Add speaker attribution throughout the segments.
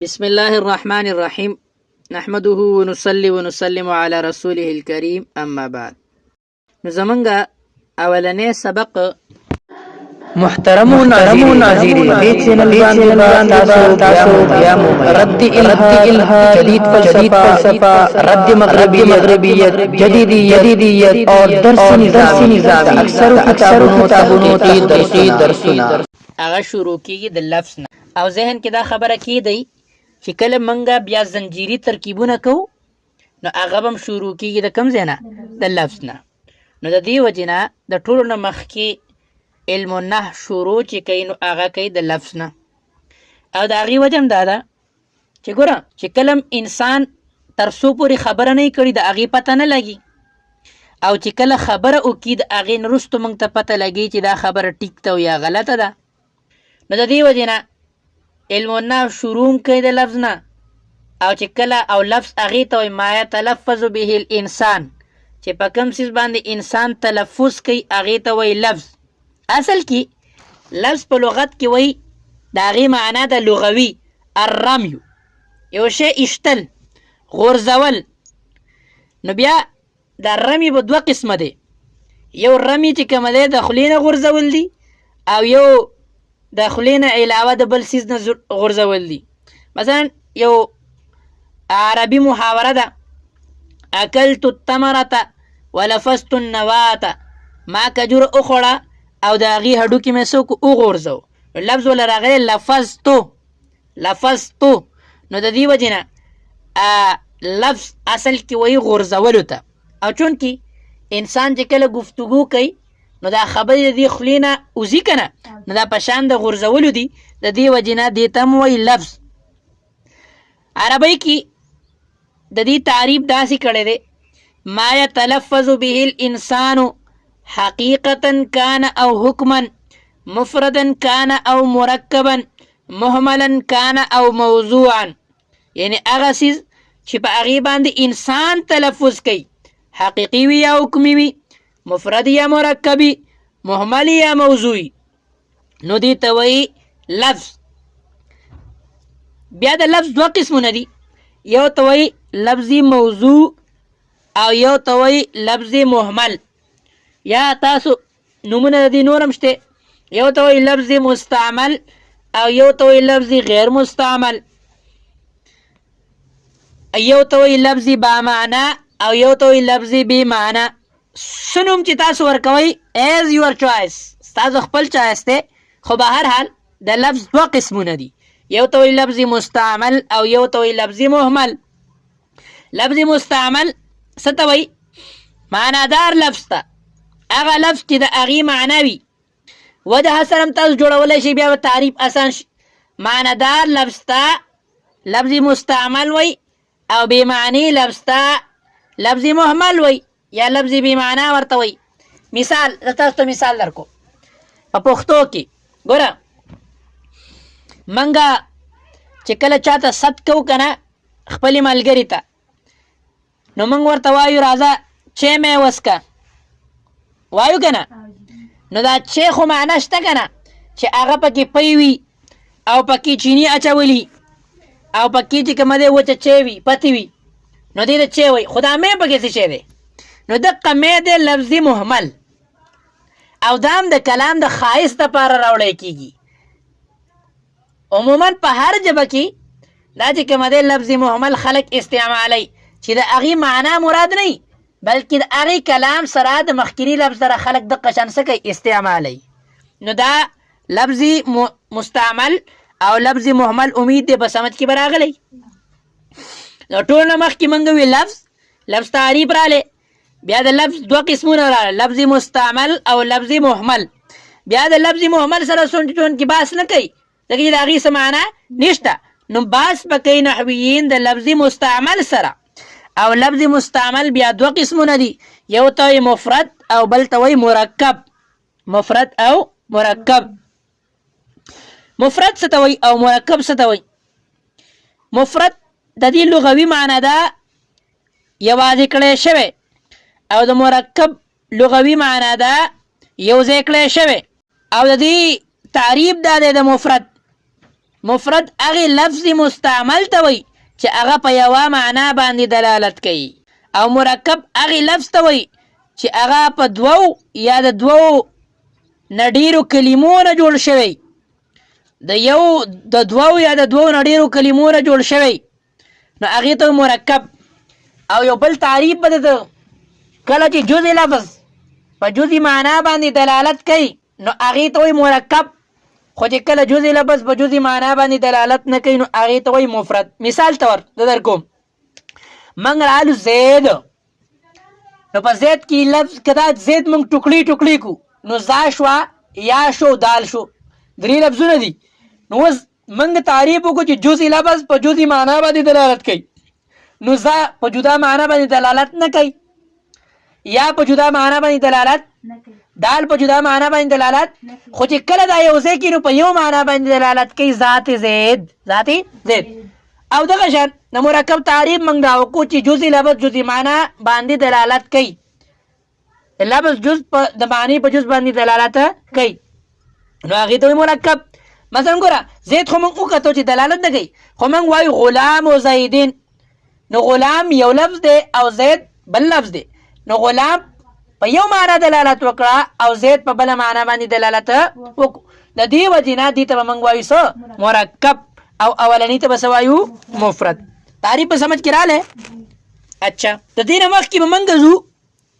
Speaker 1: بسم الله الرحمن الرحيم نحمده ونصلي ونسلم على رسوله الكريم اما بعد. نزمنگا اولنې سبق
Speaker 2: محترم ناظرین دې چینل باندې تاسو بیا رد الها جدید فلسفه رد مغربیت جدیدیت اور درس نظام اکثر کتابونو کې درسونه
Speaker 1: هغه شروع کیږي د لفظ نه او ذهن کې دا خبره کیدی چې کله منګه بیا زنجیری ترکیبونه کو نو هغه هم شروع کیږي د کم ځای نه د لفظ نه. نو د دې وجنه د ټولو نه مخکې علم النحو شروع چې کوي نو هغه کوي د لفظ نه او د هغې وجه هم دا ده چې ګوره چې کله انسان تر څو پورې خبره نه کړي د هغې پته نه لګي او چې کله خبره وکړي د هغې نه وروسته موږ ته پته لګي چې دا خبره ټیک ده او یا غلطه ده. نو د دې وجې نه علم النحو شروع کوي د لفظ نه او چې کله او لفظ هغې ته وایي ما یتلفظ به الانسان چې په کوم څیز باندې انسان تلفظ کوي هغې ته وایي لفظ. اصل کې لفظ په لغت کې وایي د هغې معنا د لغوي الرمي یو شی ایشتل غورځول. نو بیا دا رمی به دوه قسمه دی، یو رمی چې کومه دی د خولې نه غورځول دي او یو د خولې نه علاوه د بل څیز نه غورځول دي. مثلا یو عربي محاوره ده اکلت التمرة ولفظت النواة، ما کجوره وخوړه او د هغې هډوکي مې څوک وغورځو، لفظ ولا راغلی لفظتو. نو د دې وجې نه لفظ اصل کې وایي غورځولو ته. او چون کې انسان چې کله گفتگو کوي نو دا خبرې د دې خولې نه وځي که نه نو دا په شان د غورځولو دي. د دې وجې نه دې ته هم وایي لفظ. عربۍ کې د دې تعریف داسې کړی دی ما یتلفظ به الانسان حقیقتا کان او حکما مفردا کان او مرکبا محملا کان او موضوعا، یعنی هغه څیز چې په هغې باندې انسان تلفظ کوي حقیقي وي یا حکمي وي، مفرد یا مرکبي، محمل یا موضوعي، نو دې ته وایي لفظ. بیا د لفظ دوه قسمونه دي، یو ته وایي لفظي موضوع او یو ته وایي لفظي محمل. یا تاسو نومونه د دې نور هم شته، یو ته وایي لفظي مستعمل او یو ته وایي لفظي غیر مستعمل، یو ته وایي لفظي با معنا او یو ته وایي لفظي بې معنا. څه نوم چې تاسو ورکوئ ایز یور چوایس، ستاسو خپل چایس دی، خو به هر حال د لفظ دوه قسمونه دي، یو ته وایي لفظي مستعمل او یو ته وایي لفظي محمل. لفظي مستعمل څه ته وایي؟ معنادار لفظ ته، هغه لفظ چې د هغې معنا وي وجه سره هم تاسو جوړولی شئ، بیا به تعریف اسان شي. معنادار لفظ ته لفظي مستعمل وایي او بې معنی لفظ ته لفظي محمل وایي یا لفظي بې معنا ورته وایي. مثال زه تاسو ته مثال درکو په پښتو کې. ګوره منګه چې کله چاته ست کوو که نه خپلې ملګري ته نو موږ ورته وایو راځه چای مې وڅکه، وایو که نه؟ نو دا چای خو معنا شته که نه چې هغه پکې پی وي او پکې چینی اچولي او پکې چې کومه دی وچه چای وي پتې وي نو دې ته چای وایي، خو دا مې پکې څه شی دی؟ نو دقه مې دی لفظي محمل او دا هم د کلام د ښایست دپاره راوړی کېږي. عموما په هر ژبه کې دا چې کومه دی لفظي محمل خلک استعمالی چې د هغې معنا مراد نه وي بلکې د هغې کلام سره د مخکیني لفظ سره خلک دقه شان څه کوي استعمالی. نو دا لفظي مستعمل او لفظي محمل امید دی په سمج کې به راغلی. نو ټول نه مخکې موږ وي لفظ تعریف رالی، بیا د لفظ دوه قسمونه راغله لفظي مستعمل او لفظي محمل. بیا د لفظي محمل سره چون کې بحث نه کوي ځکه چې د هغې څه معنا نشته، نو بحث به کوي نحویین د لفظي مستعمل سره. او لفظي مستعمل بیا دوه قسمونه دي، یو ته وایي مفرد او بل ته وایي مرکب. مفرد او مرکب. مفرد څه ته وایي او مرکب څه ته وایي؟ مفرد د دې لغوي معنا ده یوازې کړی شوی او د مرکب لغوي معنا ده یو ځای کړی شوی. او د دې تعریف دا دی د مفرد مفرد هغې لفظ مستعمل ته وایي چې هغه په یوه معنا باندې دلالت کوي او مرکب هغې لفظ ته وایي چې هغه په دوو یا د دوو نه ډېرو کلمو نه جوړ شوی د دوو یا د دوو نه ډېرو کلمو نه جوړ شوی نو هغې ته مرکب. او یو بل تعریف به د کله چې جزء لفظ په جزء معنا باندې دلالت کوي نو هغې ته وایي مرکب، خو چې کله جزء لفظ په جزء معنا باندې دلالت نه کوي نو هغې ته وایي مفرد. مثال طور در کوم، موږ رالو زید، نو په زید کې لفظ که دا زید موږ ټوکړي ټوکړي کو نو زا شوه، یا شو، دال شو، درې لفظونه دي. نو اوس موږ تعریف وکړو چې جزء لفظ په جزء معنا باندې دلالت کوي نو زا په جدا معنا باندې دلالت نه کوي، یا په جدا معنا باندې دلالت، دال په جدا معنا باندې دلالت، خو چې کله دا یو ځای کې نو په یو معنا باندې دلالت کوي، ذات زید، ذات زید. او دغه شان د مرکب تعریف موږ دا وکړو چې جزء لفظ جزء معنا باندې دلالت کوي، لفظ جزء د معنی په جزء باندې دلالت کوي نو هغې ته مرکب. مثلا ګوره زید خو موږ وکتو چې دلالت نه کوي، خو موږ وایو غلام و زیدین، نو غلام یو لفظ دی او زید بل لفظ دی، نو غلام په یو معنا دلالت وکړه او زید په بله معنا باندې دلالت وکړو. د دې وجې نه دې ته به موږ وایو څه؟ مرکب. او اولني ته به څه وایو؟ مفرد. تعریف په سمجھ کې راغلی؟ اچھا، د دې نه مخکې به موږ ځو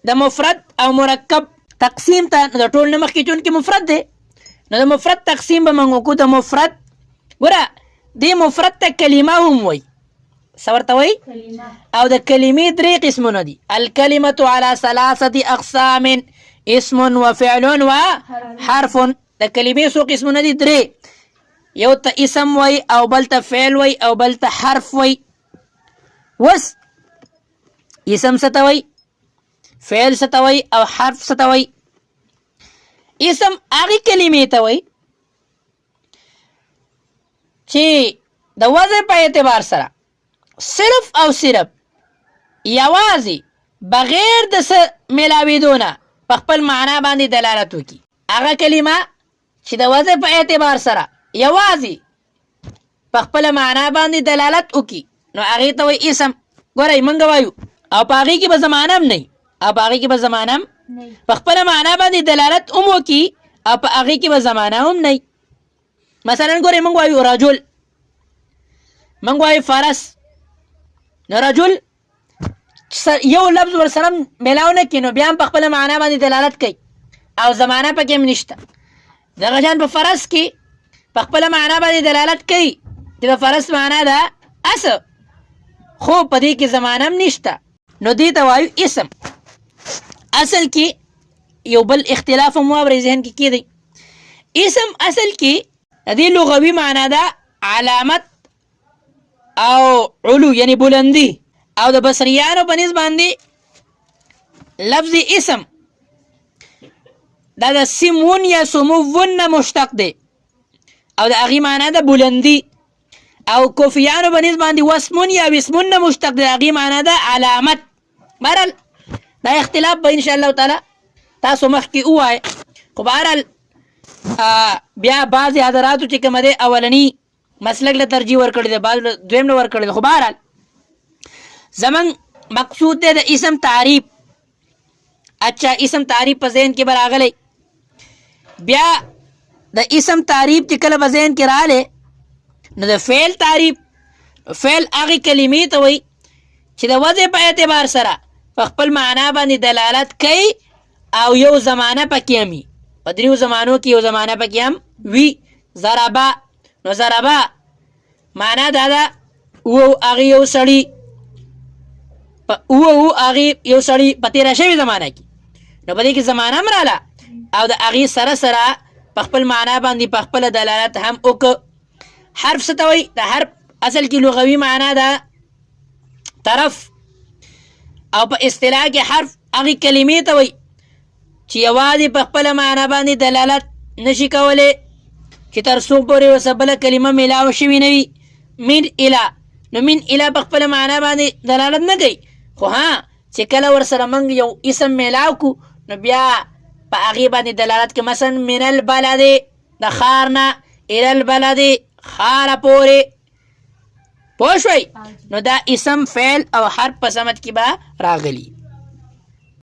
Speaker 1: د مفرد او مرکب تقسیم ته. د ټول نه مخکې چونکې مفرد دی نو د مفرد تقسیم به موږ وکړو. د مفرد ګوره دې مفرد ته کلمه هم وایي، څه ورته وایي؟ او د کلمې درې قسمونه دي. الکلمة على ثلاثة اقسام، اسم وفعل وحرف. د کلمې څو قسمونه دي؟ درې. یو ته اسم وایي او بل ته فعل وایي او بل ته حرف وایي. اوس اسم څه ته وایي، فعل څه ته وایي او حرف څه ته وایي؟ اسم هغې کلمې ته وایي چې د وضع په اعتبار سره صرف او صرف یوازې بغیر د څه میلاوېدو نه په خپل معنا باندې دلالت وکړي. هغه کلمه چې د وضع په اعتبار سره یوازې په خپله معنا باندې دلالت وکړي نو هغې ته وایي اسم. ګورئ موږ وایو او په هغې کې به زمانه هم نه وي، او په هغې کې به زمانه هم په خپله معنا باندې دلالت هم وکړي او په هغې کې به زمانه هم نه وي. مثلا ګورئ موږ وایو رجل، موږ وایو فرس، نو رجل یو لفظ ورسره میلاو نه کړي نو بیا هم په خپله معنا باندې دلالت کوي او زمانه پکې هم نشته. دغه شان په فرس کې په خپله معنا باندې دلالت کوي چې د فرس معنا ده اس، خو په دې کې زمانه هم نشته نو دې ته وایو اسم. اصل کې یو بل اختلاف هم واورئ ذهن کې کېدی. اسم اصل کې د دې لغوي معنا ده علامت او علو یعنی بلندی، او د بصریانو په نسبت باندې لفظ اسم دا د سمون یا سموون نه مشتق دی او د هغې معنا ده بلندی، او کوفیانو په نسبت باندې وسمون یا وسمون نه مشتق دی، د هغې معنا ده علامت. بهرحال دا اختلاف به انشاءالله تعالی تاسو مخکې ووایئ، خو بهرحال بیا بعضې حضراتو چې کومه دی اولني مسلک له ترجیح ورکړی دی، بعض دویم له ورکړی دی. خو بهرحال زموږ مقصود دی د اسم تعریف. اچھا، اسم تعریف په ذهن کې به راغلی. بیا د اسم تعریف چې کله په ذهن کې راغلی نو د فعل تعریف. فعل هغې کلمې ته وایي چې د وضع په اعتبار سره په خپل معنا باندې دلالت کوي او یو زمانه پکې هم وي. په دریو زمانو کې یو زمانه پکې هم وي. ضربه، نو ضربه معنا دا ده هغې یو سړي هغې یو سړي په تېره شوې زمانه کې نو په دې کې زمانه هم راله او د هغې سره سره په خپل معنا باندې په خپله دلالت هم وکړه. حرف څه ته وایي؟ د حرف اصل کې لغوي معنا ده طرف، او په اصطلاح کې حرف هغې کلمې ته وایي چې یوازې په خپله معنا باندې دلالت نشي کولی چې تر څو پورې ورسره بله کلمه میلاو شوې نه وي. من اله، نو من اله په خپله معنا باندې دلالت نه کوي، خو ها چې کله ورسره موږ یو اسم میلاو کړو نو بیا په هغې باندې دلالت کوي. مثلا من البلد، د ښار نه، الی البلد، خار پورې پوه شوي نو دا اسم فعل او حرف په سمت کې به راغلی